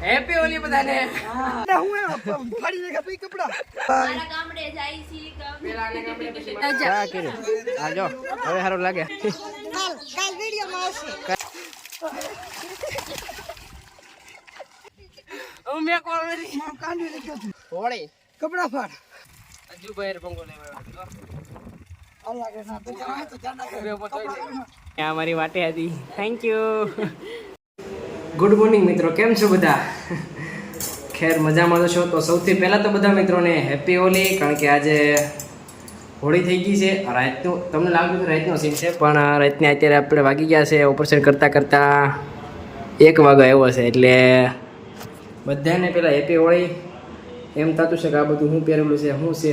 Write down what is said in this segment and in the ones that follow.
Happy Holi બધાને. હા હું ફાડી નાખા પછી કપડા મારા ગામડે જાય છે પેલા આને ગામડે પછી ચા કર્યું આ જો હવે સારું લાગે. કાલ વિડિયો માં આવશે. મેં કોણ મેરી મારું કાંડું લખ્યું હતું. હોળી કપડા ફાડ હજુ બહાર બંગો લેવા અલ્લાહ કે ના તો જવા તો જાના કરે. આ મારી વાટે હતી. Thank you. ગુડ મોર્નિંગ મિત્રો, કેમ છો બધા? ખેર મજામાં તો છો? તો સૌથી પહેલાં તો બધા મિત્રોને હેપી હોલી. કારણ કે આજે હોળી થઈ ગઈ છે. રાતનું તમને લાગ્યું તો રાતનો સીન છે, પણ રાતને અત્યારે આપણે વાગી ગયા છે ઓપરેશન કરતાં કરતાં 1 વાગ્યા આવ્યો છે. એટલે બધાને પહેલાં હેપી હોળી. એમ થતું છે કે આ બધું શું પહેરેલું છે શું છે.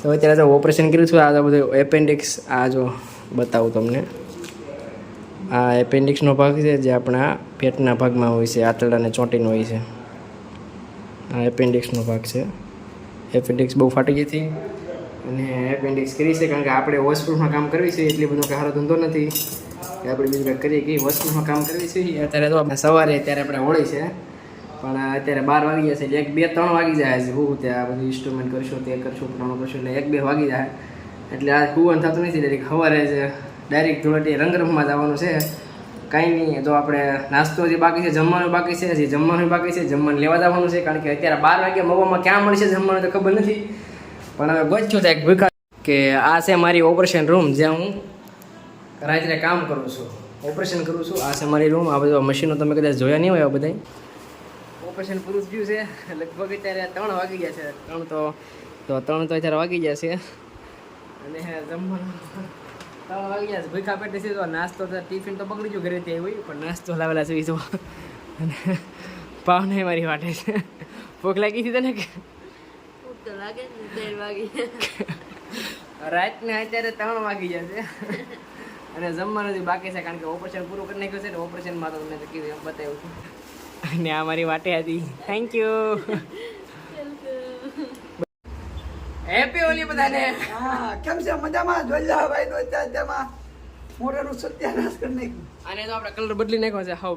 તો અત્યારે જો ઓપરેશન કર્યું છું. આ બધું એપેન્ડિક્સ, આ જો બતાવું તમને. આ એપેન્ડિક્સનો ભાગ છે જે આપણા પેટના ભાગમાં હોય છે, આંતરડાને ચોંટીને હોય છે. આ એપેન્ડિક્સનો ભાગ છે. એપેન્ડિક્સ બહુ ફાટી ગઈ હતી અને એપેન્ડિક્સ કરી છે કારણ કે આપણે હોસ્પિટલમાં કામ કરવી છે. એટલી બધો સારો ધંધો નથી કે આપણે બીજું કંઈક કરીએ કે હોસ્પિટલમાં કામ કરવી છે. અત્યારે તો સવારે અત્યારે આપણે હોળી છે, પણ અત્યારે 12 વાગી જશે એટલે 1, 2, 3 વાગી જાય છે. હું ત્યાં બધું ઇન્સ્ટ્રુમેન્ટ કરશું, તે કરશું, ફલાણું કરશું એટલે 1, 2 વાગી જાય. એટલે આ કુવન થતું નથી. ડાયરેક્ટ સવારે જ ડાયરેક્ટ ધોળટી રંગરમમાં જવાનું છે. કાંઈ નહીં, તો આપણે નાસ્તો જે બાકી છે, જમવાનું બાકી છે, હજી જમવાનું બાકી છે, જમવાનું લેવા જવાનું છે. કારણ કે અત્યારે 12 વાગ્યા મવામાં ક્યાં મળશે જમવાનું તો ખબર નથી, પણ હવે ગોચ્યું થાય ભૂખા કે આ છે મારી ઓપરેશન રૂમ જ્યાં હું રાત્રે કામ કરું છું, ઓપરેશન કરું છું. આ છે મારી રૂમ. આ બધા મશીનો તમે કદાચ જોયા નહીં હોય. આ બધા ઓપરેશન પૂરું થયું છે. લગભગ અત્યારે 3 વાગી ગયા છે. 3 તો અત્યારે વાગી ગયા છે અને જમવાનું 3 વાગી ગયા છે. ભૂખા પેટે છે. તો નાસ્તો તો ટિફિન તો પકડી ગયું ઘરેથી હોય, પણ નાસ્તો લાવેલા છે તો અને પાવને મારી વાટે છે. ભૂખ લાગી છે તને કે તો લાગે ને 13 વાગી રાતને અત્યારે 3 વાગી ગયા છે અને જમવાનું બાકી છે કારણ કે ઓપરેશન પૂરું કરી નાખ્યું છે ને ઓપરેશનમાં તો તમને કેવું એમ બતાવ્યું છું. અને આ મારી વાટે હતી. Thank you. હેપી હોલી બધાને. હા કેમ છે? મજામાં? જોઈલા ભાઈ નો અત્યારમાં મોઢાનું સત્યાનાશ કરી નાખ્યું. આને તો આપણે કલર બદલી નાખ્યો છે. હાવ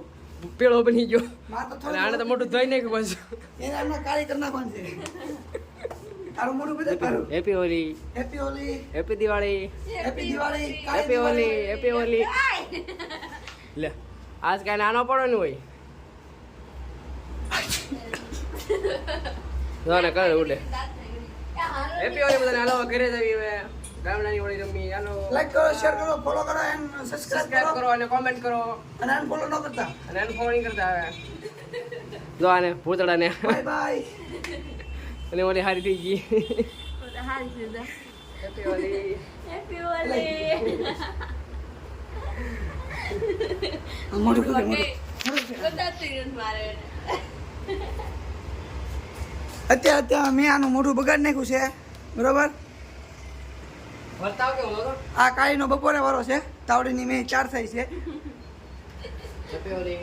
પેળો બની ગયો માર તો અને આને તો મોટું ધોઈ નાખ્યું પાછું. એને એમના કાળી કરી નાખવાનું છે. તારું મોઢું બધે તારું. Happy Holi. Happy Holi, happy Diwali. Happy Diwali, happy Holi. Happy Holi. લે આજ કાંઈ નાનો પડવાનું હોય. જો ને કલર ઉડે. હેપી હોલી બધાને. હાલો ઘરે જઈએ હવે. ગામડાની હોળી રમી. હાલો લાઈક કરો, શેર કરો, ફોલો કરો એન્ડ સબસ્ક્રાઇબ સબસ્ક્રાઇબ કરો કરો અને કોમેન્ટ કરો અને અનફોલો ન કરતા. અને અનફોલો નહીં કરતા હવે. જો આને ભૂતળાને બાય બાય. અને ઓલી હારી થઈ ગઈ. હાલ સીધા હેપી હોલી. હેપી હોલી મોઢું ખોલે, મોઢું. બધા તીરન મારે અત્યારે મેં આનું મોઢું બગાડી નાખ્યું છે, બરોબર? વર્તાવ કેવો હતો? આ કાળીનો બપોરે વાળો છે. તાવડીની મેં 4 થાય છે. હેપી હોલી.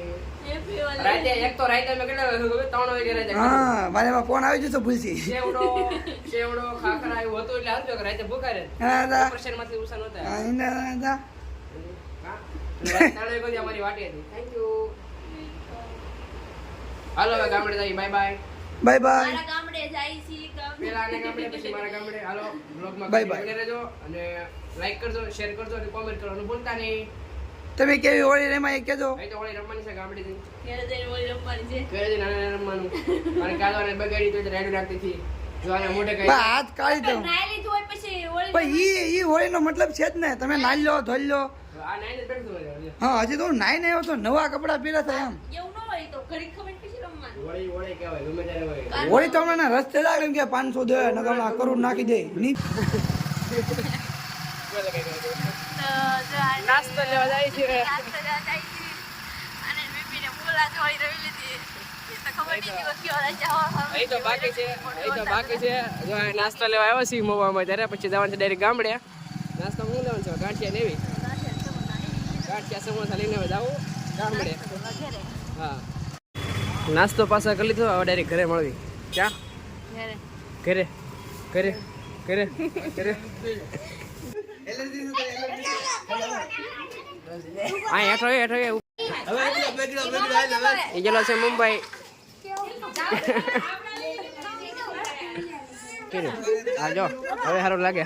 હેપી હોલી રાતે એક તો રાતે મેં કેટલા વાગે ખબર? 3 વાગે રાતે. હા મારે એમાં ફોન આવી જતો ભૂલથી. સેવડો ખાખરા એવું હતું એટલે હાલતો કે રાતે ભૂખા રહે. હા દા. ઓપરેશનમાંથી ઉષા નહોતા. હા ઇના દા. હા? અને રાતે 3 વાગે સુધી અમારી વાટી હતી. Thank you. હાલો હવે ગામડે જઈએ. Bye bye. Bye bye. મારા ગામડે જાય છે પેલા આને ગામડે પછી મારા ગામડે. હાલો બ્લોગમાં Bye bye. રહેજો અને લાઈક કરજો, શેર કરજો અને કોમેન્ટ કરવાનું ભૂલતા નહીં. તમે કેવી હોળી રેમાં એ કહેજો. અહીં તો હોળી રમવાની છે ગામડે જઈને. ઘરે જઈને હોળી રમવાની છે ઘરે જઈને આને રમવાનું. કારણ કે આને બગાડી તો રાયડું રાખતી હતી. જો આને મોઢે બા, કઈ હાથ કાઢી દઉં. નાઈ લીધું હોય પછી હોળી પણ ઈ હોળીનો મતલબ છે જ ને. તમે નાઈ લો, ધોઈ લો. આ નાઈને જ બેઠું હોય. હા હજી તો નાઈ ને આવ્યો તો નવા કપડાં પહેર્યા હતા એમ. એવું ન હોય તો ઘડી ખબર પછી રમવાનું હોળી હોળી કહેવાય ગમે ત્યારે હોય. હોળી તો હમણાં રસ્તે લાગે એમ કે 500 દે નગરમાં કરોડ નાખી દે. ની નાસ્તો લેવા જાય છે. નાસ્તો લેવા જાય છે અને બીબીને બોલા જોઈ રહી લીધી એ તો ખબર નહીં કે કેવો રાજા અહીં તો બાકી છે. અહીં તો બાકી છે. જો આ નાસ્તો લેવા આવ્યો છીએ મોવામાં ત્યારે પછી જવાનું છે ડાયરેક્ટ ગામડે. નાસ્તો હું લેવાનું છે? ગાંઠિયા લેવી. ગાંઠિયા સમોસા લઈને હવે જાવું ગામડે. હા નાસ્તો પાછા કરી લીધો. હવે ડાયરેક્ટ ઘરે મળવી. ક્યાં? ઘરે ઘરે ઘરે ઘરે. આ હેઠો હેઠો એ ગયેલો છે મુંબઈ. હા જો હવે સારું લાગે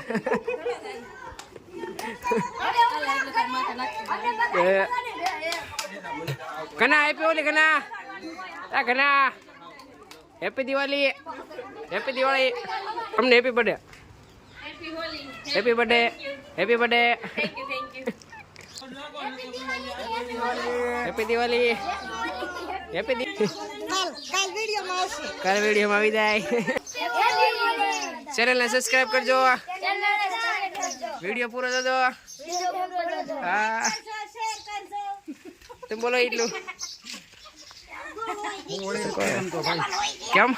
કના હેપી હોલી કના કના હેપી દિવાળી તમને happy birthday happy birthday happy birthday happy Diwali happy કાલ વિડીયોમાં આવી જાય ચેનલને સબસ્ક્રાઇબ કરજો વિડીયો પૂરો થતો હા તમે બોલો એટલું કેમ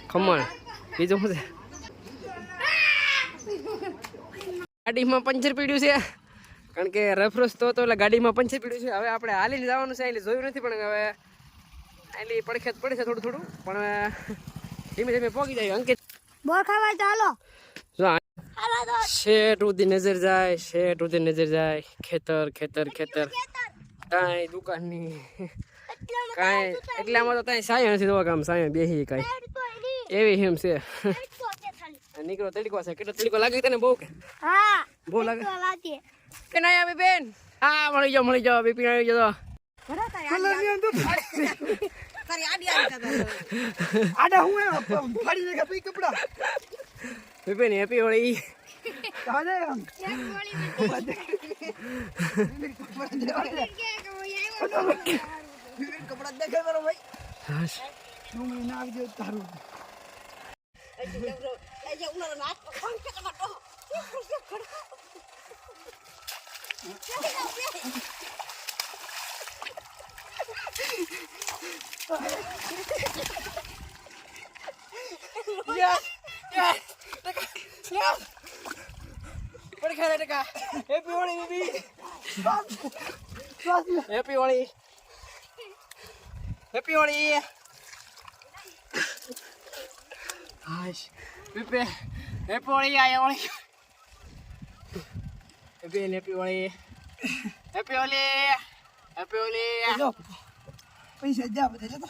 ખમણ બીજું શું છે ગાડીમાં પંચર પીડ્યું છે કારણ કે રફરસ તો એટલે ગાડીમાં પંચર પીડ્યું છે હવે આપણે હાલીને જવાનું છે એટલે જોયું નથી પણ હવે એટલે પડખેત પડે છે થોડું થોડું પણ ધીમે ધીમે પહોંચી જાય અંકિત બોલ ખાવા ચાલો શેઠ ઉધી નજર જાય શેઠ ઉધી નજર જાય ખેતર ખેતર ખેતર કાંઈ દુકાનની કાંઈ એટલે આમાં તો કાંઈ સાય નથી જોવા કામ સાય બેસી કાંઈ એવી હિમ છે નીકળો તડકો છે કેટલો તડકો લાગે તને બહુ કે હા બહુ લાગે કે નહીં આવી બેન હા મળી જાઓ બીપી આવી જતો આડા હું ફાડી નાખ્યા પછી કપડા બીપી ને હેપી હોળી કાલે કપડા દેખાય મારો ભાઈ ડુંગળી ના આવી જાય તારું happy Holi baby happy Holi happy Holi હાશ પીપે હેપી હોળી આયા Holi happy Holi happy Holi happy Holi જો પૈસા જા બધા જતો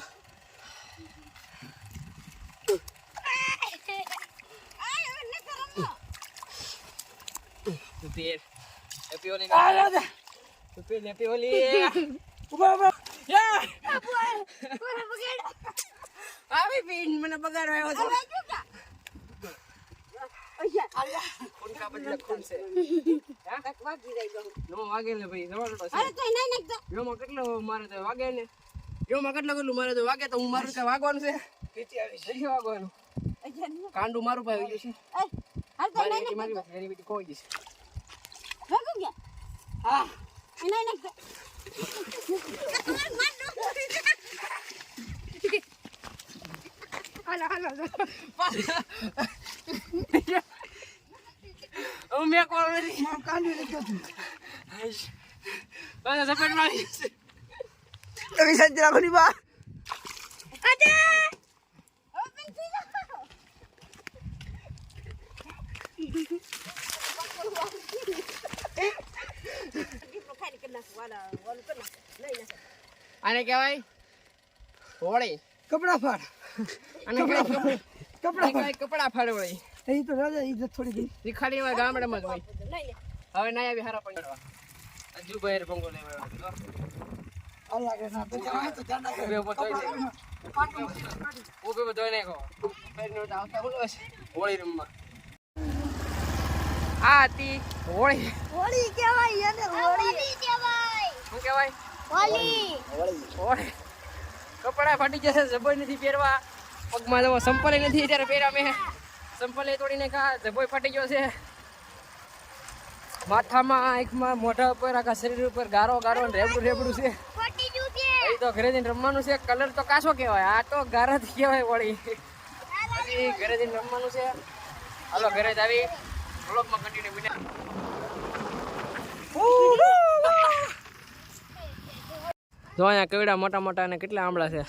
હેપી હોળી હેપી હોળી ઉભા યા આવી પીન મને બગાડ આવ્યો છે ખૂનકા બદલે ખૂન છે હા કક વાગી જાય નો વાગે ને ભાઈ જવાડો છે અરે તો નહીં નાખતો યોમાં કેટલો મારે તો વાગે ને યોમાં કેટલું મારે તો વાગે તો હું મારું કે વાગવાનું છે પીતી આવી છે વાગવાનું કાંડું મારું ભાઈ આવી ગયું છે હાલ તો નહીં મારી મારી બેટી કોઈ જશે વાગો ગયા હા નહીં નાખતો હાલો મેં કોણ નથી મારું કાંડું લખ્યો છું સફેદ મારી તમે સંજય રાખોની બા અજે આને કહેવાય હોળી કપડા ફાડ અને કપડા ફાડ હોળી એ તો રાજા ઈ થોડી ગઈ શીખાડી હોય ગામડામાં જ હોય હવે ના આવી હારા પડવા હજુ બહાર ભંગો લેવા અલ્લાહ કે ના તો જવાય તો જાના ઉભે ઉભો ધોઈ નાખો હોળી રમવા આ હતી હોળી હોળી કહેવાય એને હોળી કહેવાય શું કહેવાય હોળી હોળી કપડા ફાટી જશે જબોય નથી પહેરવા પગમાં જવો સંપલ નથી અત્યારે પહેર્યા મેં સંપલ તોડીને કા જબોય ફાટી ગયો છે માથામાં આંખમાં મોઢા ઉપર આખા શરીર ઉપર ગારો ગારો રેબડું છે ફટી ગયું છે એ તો ઘરે જઈને રમવાનું છે કલર તો કાસો કહેવાય આ તો ગારા જ કહેવાય વળી પછી ઘરે જઈને રમવાનું છે હાલો ઘરે જ આવી બ્લોગમાં કન્ટિન્યુ બન્યા જો અહીંયા કેવડા મોટા મોટા અને કેટલા આંબળા છે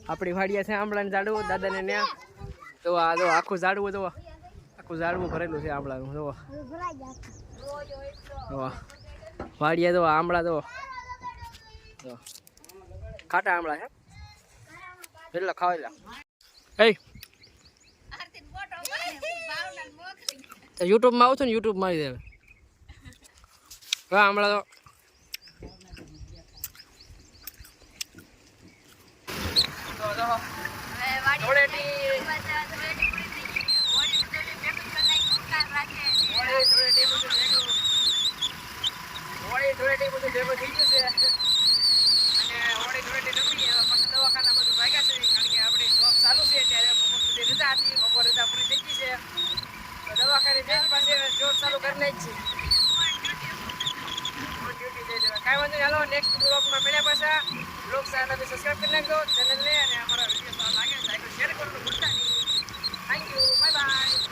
આપણી વાડિયા છે આંબળાને ઝાડવું દાદાને ન્યા તો આ જો આખું ઝાડવું જુઓ આખું ઝાડવું ભરેલું છે આંબળાનું જુઓ વાહ વાડિયા તો આમળા તો ખાટા આમળા છે એટલે ખાવેલા એ યુટ્યુબમાં આવું છું ને યુટ્યુબ મારી દે હા હમણાં તો દવાખાના બધું ભાગ્યા છે કારણ કે આપણી જોબ ચાલુ છે ત્યારે બપોર સુધી રજા હતી બપોર રજા પૂરી થઈ ગઈ છે તો દવાખાને જઈને પાસે જોબ ચાલુ કરી નાખી છે કાંઈ વાંધો નહીં હાલો નેક્સ્ટ બ્લોગમાં મળ્યા પાછા બ્લોગ સારા સબસ્ક્રાઈબ કરી નાખજો ચેનલને અને અમારા વિડીયો સારા લાગે તો શેર કરવાનું ભૂલતા નહીં થેન્ક યુ બાય બાય